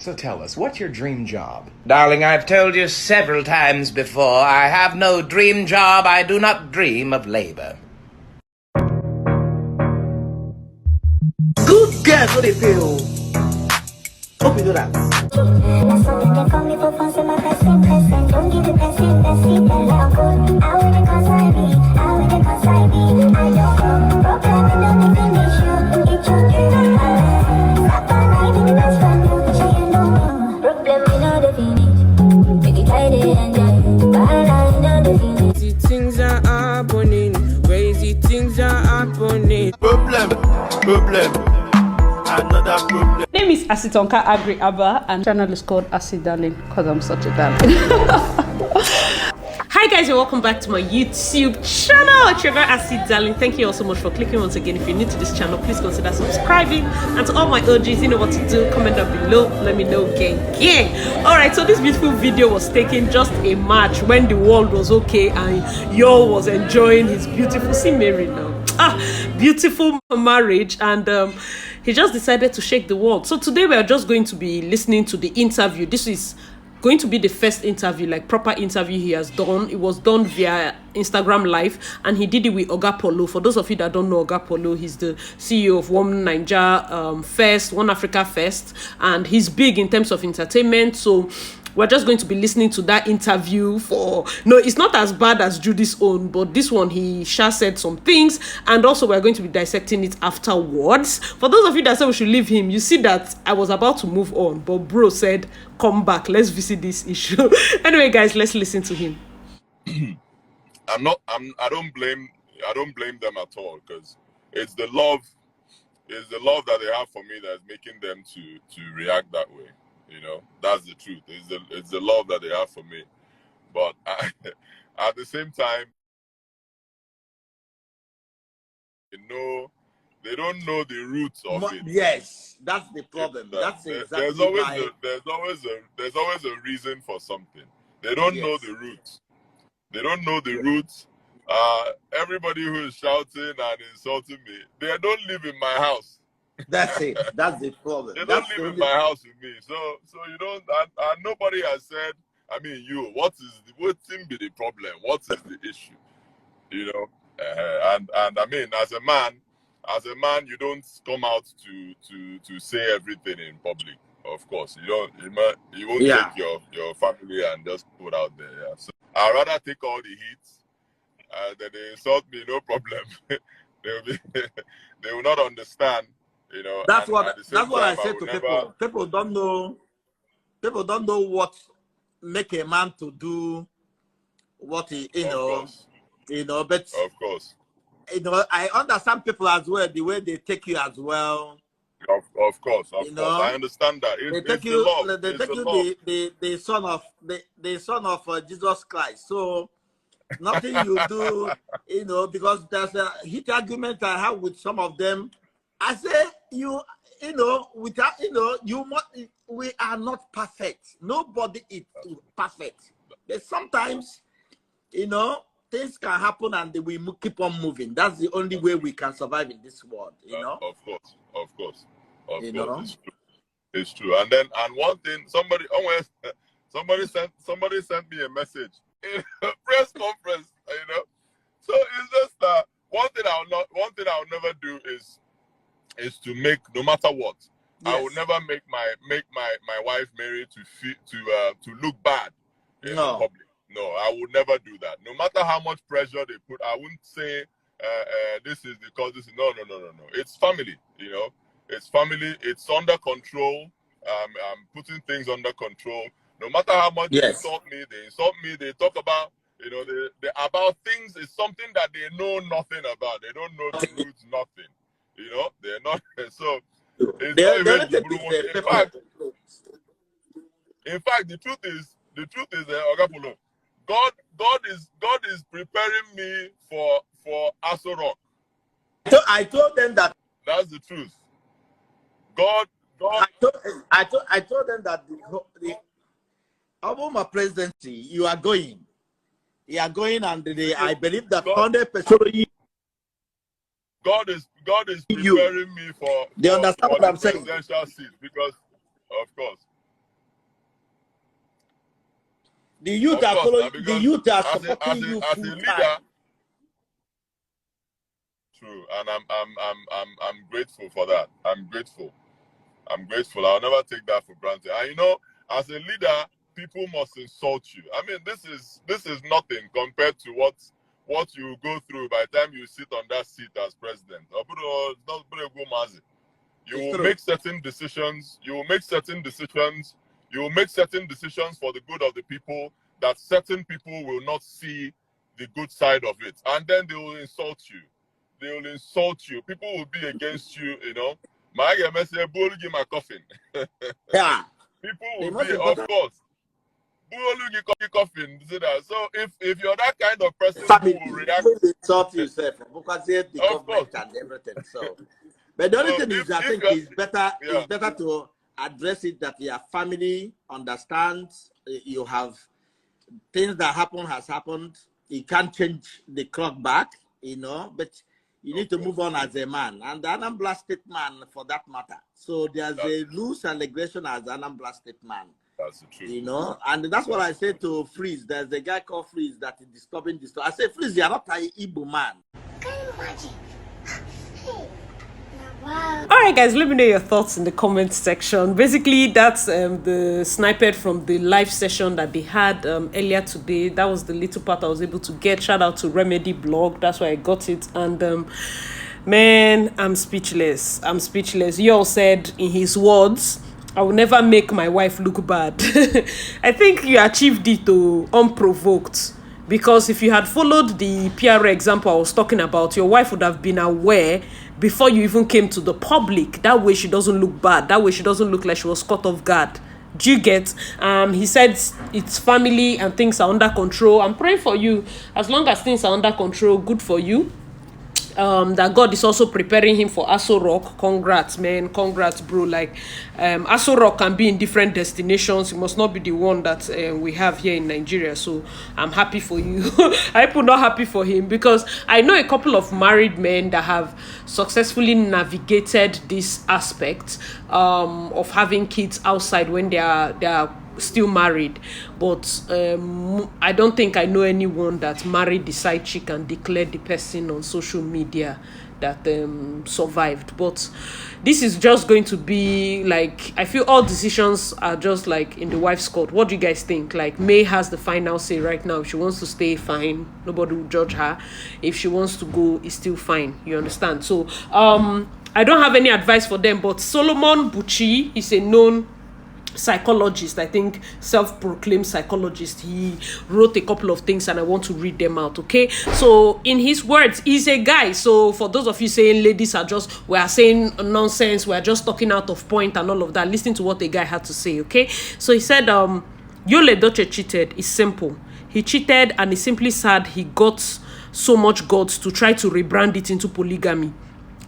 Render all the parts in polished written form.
So tell us, what's your dream job? Darling, I've told you several times before, I have no dream job. I do not dream of labor. Good girl, what they feel. Hope you do that. Things are happening, crazy things are happening. Problem, another problem. Name is Asitonka Agri Abba, and channel is called Acid Darling because I'm such a darling. Hi guys, and welcome back to my YouTube channel. It's your girl Acid Darling. Thank you all so much for clicking once again. If you're new to this channel, please consider subscribing. And to all my OGs, you know what to do. Comment down below. Let me know, gang. Alright, so this beautiful video was taken just a March when the world was okay and Yul was enjoying his beautiful, see Mary now. Beautiful marriage, and he just decided to shake the world. So today we are just going to be listening to the interview. This is going to be the first interview, like proper interview he has done. It was done via Instagram Live, and he did it with Oga Polo. For those of you that don't know Oga Polo, he's the CEO of One Naija First, One Africa First, and he's big in terms of entertainment. So we're just going to be listening to that interview for, no, it's not as bad as Judy's own, but this one, he said some things, and also we're going to be dissecting it afterwards. For those of you that said we should leave him, you see that I was about to move on, but bro said, come back, let's visit this issue. Anyway, guys, let's listen to him. I don't blame them at all, because it's the love that they have for me that's making them to react that way. You know, that's the truth. It's the love that they have for me. But at the same time, they don't know the roots of it. Yes, that's the problem. That's exactly there's always a reason for something. They don't know the roots. They don't know the roots. Everybody who is shouting and insulting me, they don't live in my house. That's it. That's the problem. They don't live in my house with me. So you don't, and nobody has said, I mean, what seems be the problem? What is the issue? You know? And I mean, as a man, you don't come out to say everything in public. Of course, you won't take your family and just put out there. Yeah. So I'd rather take all the heat. Then they insult me, no problem. They will not understand. You know, that's what I said to people. People don't know what make a man to do what he, but of course, I understand people as well, the way they take you as well. Of course, I understand that. They take you the son of Jesus Christ. So nothing you do, because there's a heat argument I have with some of them. I say, we are not perfect. Nobody is perfect. But sometimes, things can happen and we keep on moving. That's the only way we can survive in this world, Of course. It's true. And one thing, somebody sent me a message in a press conference, So it's just that one thing I'll never do is to make, no matter what, yes. I will never make my wife Mary to look bad in the public. No, I would never do that. No matter how much pressure they put, I wouldn't say this is because this is no. It's family, It's family. It's under control. I'm putting things under control. No matter how much they insult me. They talk about about things is something that they know nothing about. They don't know the roots, nothing. They're not. So it's not even in fact, the truth is, Ogapolo, God is preparing me for Aso Rock. I told them that. That's the truth. God. I told them that the Obama presidency, you are going, and I believe that 100%. God is preparing me for. They understand what I'm saying. Presidential seat, because, of course. The youth Of are course, following. now, The because youth are as a, supporting you as a full leader, time. true, and I'm grateful for that. I'm grateful. I'll never take that for granted. And you know, as a leader, people must insult you. I mean, this is nothing compared to what you go through by the time you sit on that seat as president. You will make certain decisions. You will make certain decisions. You will make certain decisions for the good of the people that certain people will not see the good side of it. And then they will insult you. They will insult you. People will be against you, you know. My coffin. Yeah. People will be, of course. Coffin. So if you're that kind of person Family, who will react, you will insult yourself because the of government course. and everything. So, but the only thing is, I think it's better. Yeah. It's better to address it that your family understands. You have things that happen has happened. You can't change the clock back, you know. But you need to move on as a man, and the unblasted man for that matter. So there's a loose allegation as an unblasted man. That's the truth. You know, and that's what I said to Freeze. There's a guy called Freeze that is disturbing this. I said, Freeze, you're not an Igbo man. All right, guys, let me know your thoughts in the comment section. Basically, that's the snippet from the live session that they had earlier today. That was the little part I was able to get. Shout out to Remedy Blog. That's why I got it. And man, I'm speechless. Yul said in his words, I will never make my wife look bad. I think you achieved it unprovoked. Because if you had followed the PR example I was talking about, your wife would have been aware before you even came to the public. That way she doesn't look bad. That way she doesn't look like she was caught off guard. Do you get? He said it's family and things are under control. I'm praying for you. As long as things are under control, good for you. That God is also preparing him for Aso Rock. Congrats, man. Congrats, bro. Like, Aso Rock can be in different destinations. It must not be the one that we have here in Nigeria. So I'm happy for you. I'm not happy for him because I know a couple of married men that have successfully navigated this aspect of having kids outside when they are still married, but I don't think I know anyone that married the side chick and declared the person on social media that survived. But this is just going to be like, I feel all decisions are just like in the wife's court. What do you guys think? Like, May has the final say right now. If she wants to stay, fine, nobody will judge her. If she wants to go, it's still fine. You understand? So I don't have any advice for them, but Solomon Buchi is a known psychologist, I think self-proclaimed psychologist. He wrote a couple of things and I want to read them out. Okay, so in his words, he's a guy. So for those of you saying ladies are just, we are saying nonsense, we are just talking out of point and all of that, listen to what the guy had to say. Okay, so he said Yul Edochie cheated. It's simple. He cheated and it's simply sad he got so much guts to try to rebrand it into polygamy.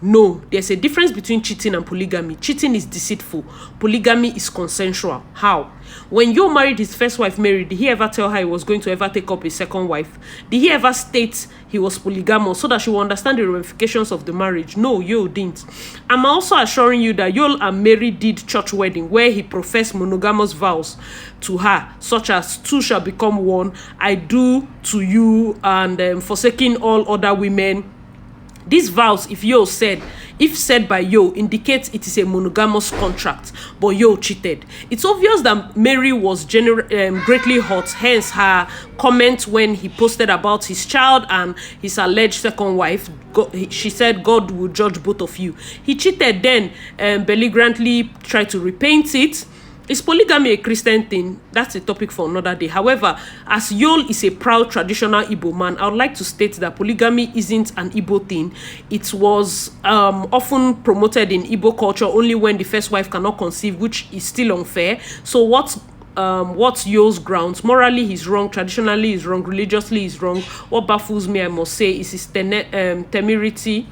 No, there's a difference between cheating and polygamy. Cheating is deceitful. Polygamy is consensual. How? When Yul married his first wife, Mary, did he ever tell her he was going to ever take up a second wife? Did he ever state he was polygamous so that she will understand the ramifications of the marriage? No, Yul didn't. I'm also assuring you that Yul and Mary did church wedding where he professed monogamous vows to her, such as two shall become one, I do to you, and forsaking all other women. These vows, if said by Yul, indicates it is a monogamous contract, but Yul cheated. It's obvious that Mary was greatly hurt, hence her comment when he posted about his child and his alleged second wife. She said, God will judge both of you. He cheated then, belligerently tried to repaint it. Is polygamy a Christian thing? That's a topic for another day. However, as Yul is a proud traditional Igbo man, I would like to state that polygamy isn't an Igbo thing. It was often promoted in Igbo culture only when the first wife cannot conceive, which is still unfair. So what's Yul's grounds? Morally, he's wrong. Traditionally, he's wrong. Religiously, he's wrong. What baffles me, I must say, is his temerity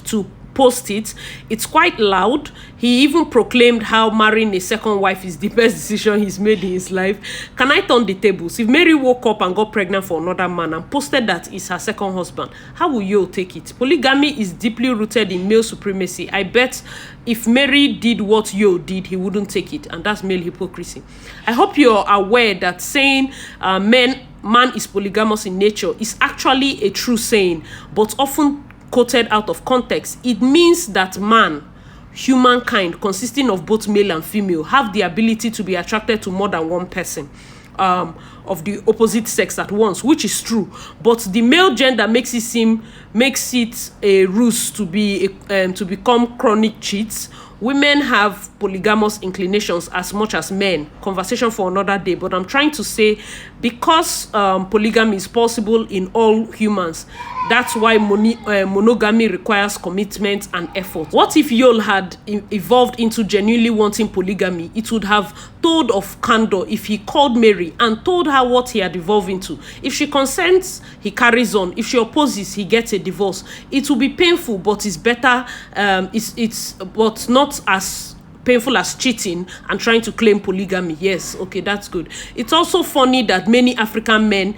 to post it. It's quite loud. He even proclaimed how marrying a second wife is the best decision he's made in his life. Can I turn the tables? If Mary woke up and got pregnant for another man and posted that it's her second husband, how will you take it? Polygamy is deeply rooted in male supremacy. I bet if Mary did what Yo did, he wouldn't take it, and that's male hypocrisy. I hope you're aware that saying man is polygamous in nature is actually a true saying, but often quoted out of context. It means that man, humankind consisting of both male and female, have the ability to be attracted to more than one person of the opposite sex at once, which is true. But the male gender makes it a ruse to become chronic cheats. Women have polygamous inclinations as much as men. Conversation for another day. But I'm trying to say, because polygamy is possible in all humans, that's why monogamy requires commitment and effort. What if Yul had evolved into genuinely wanting polygamy? It would have told of candor if he called Mary and told her what he had evolved into. If she consents, he carries on. If she opposes, he gets a divorce. It will be painful, but it's better. It's but not as painful as cheating and trying to claim polygamy. Yes, okay, that's good. It's also funny that many African men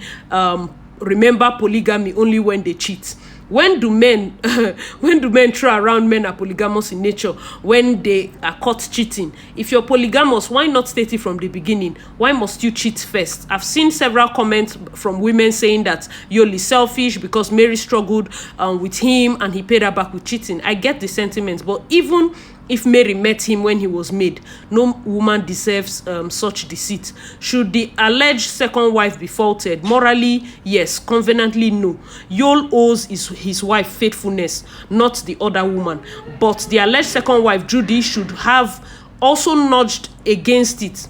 remember polygamy only when they cheat. When do men throw around men are polygamous in nature? When they are caught cheating. If you're polygamous, why not state it from the beginning? Why must you cheat first? I've seen several comments from women saying that Yul is selfish because Mary struggled with him and he paid her back with cheating. I get the sentiments, but even if Mary met him when he was made, no woman deserves such deceit. Should the alleged second wife be faulted? Morally, yes. Covenantally, no. Yul owes his wife faithfulness, not the other woman. But the alleged second wife, Judy, should have also nudged against it.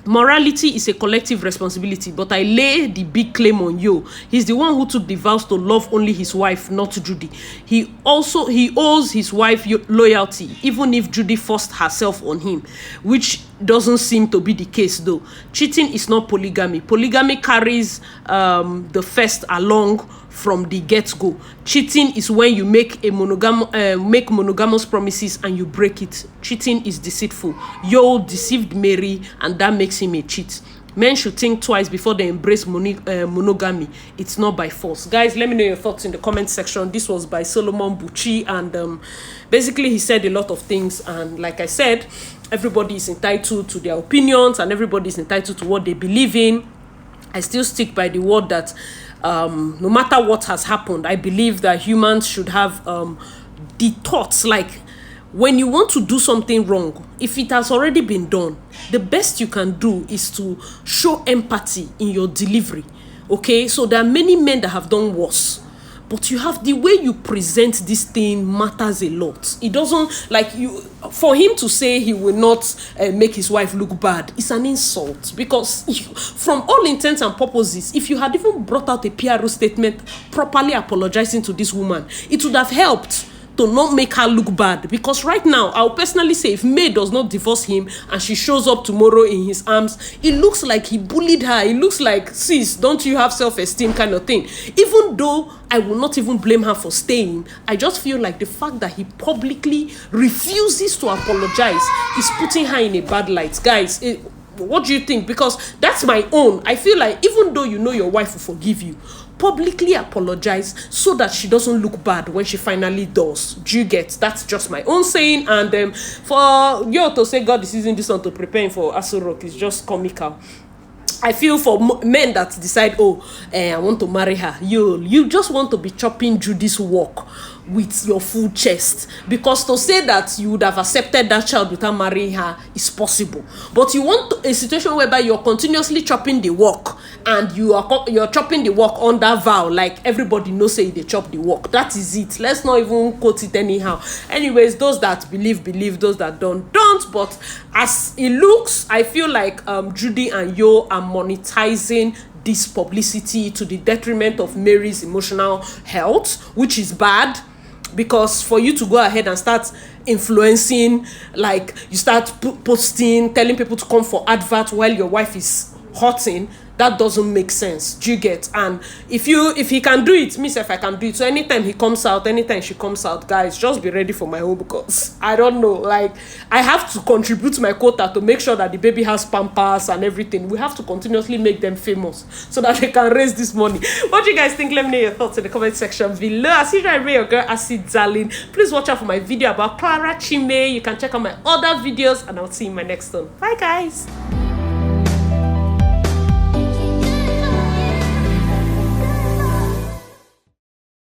Morality is a collective responsibility, but I lay the big claim on Yo. He's the one who took the vows to love only his wife, not Judy. He owes his wife loyalty, even if Judy forced herself on him, which doesn't seem to be the case though. Cheating is not polygamy. Polygamy carries the first along from the get-go. Cheating is when you make monogamous promises and you break it. Cheating is deceitful. Yo deceived Mary and that makes him a cheat. Men should think twice before they embrace monogamy. It's not by force. Guys, let me know your thoughts in the comment section. This was by Solomon Buchi, and basically he said a lot of things, and like I said, everybody is entitled to their opinions and everybody is entitled to what they believe in. I still stick by the word that no matter what has happened, I believe that humans should have the thoughts, like when you want to do something wrong, if it has already been done, the best you can do is to show empathy in your delivery. Okay, so there are many men that have done worse, but you have the way you present this thing matters a lot. It doesn't, like, you, for him to say he will not make his wife look bad, it's an insult, because from all intents and purposes, if you had even brought out a PRO statement properly apologizing to this woman, it would have helped to not make her look bad. Because right now, I'll personally say, if May does not divorce him and she shows up tomorrow in his arms, it looks like he bullied her. It looks like, sis, don't you have self-esteem kind of thing. Even though I will not even blame her for staying, I just feel like the fact that he publicly refuses to apologize is putting her in a bad light. Guys, what do you think? Because that's my own. I feel like even though you know your wife will forgive you, publicly apologize so that she doesn't look bad when she finally does. Do you get? That's just my own saying. And for you to say God is using this one to prepare him for Aso Rock is just comical. I feel for men that decide, I want to marry her, you just want to be chopping Judy's work with your full chest, because to say that you would have accepted that child without marrying her is possible, but you want a situation whereby you're continuously chopping the work and you're chopping the work under vow, like everybody knows say they chop the work. That is it. Let's not even quote it anyhow. Anyways, those that believe, those that don't. But as it looks, I feel like Judy and Yo are monetizing this publicity to the detriment of Mary's emotional health, which is bad. Because for you to go ahead and start influencing, like you start posting, telling people to come for advert while your wife is hurting, that doesn't make sense. Do you get? And if he can do it, me if I can do it. So anytime he comes out, anytime she comes out, guys, just be ready for my home, because I don't know, like, I have to contribute to my quota to make sure that the baby has pampers and everything. We have to continuously make them famous so that they can raise this money. What do you guys think? Let me know your thoughts in the comment section below. As usual, I rate your girl Acid Darling. Please watch out for my video about Clara Chime. You can check out my other videos, and I'll see you in my next one. Bye, guys.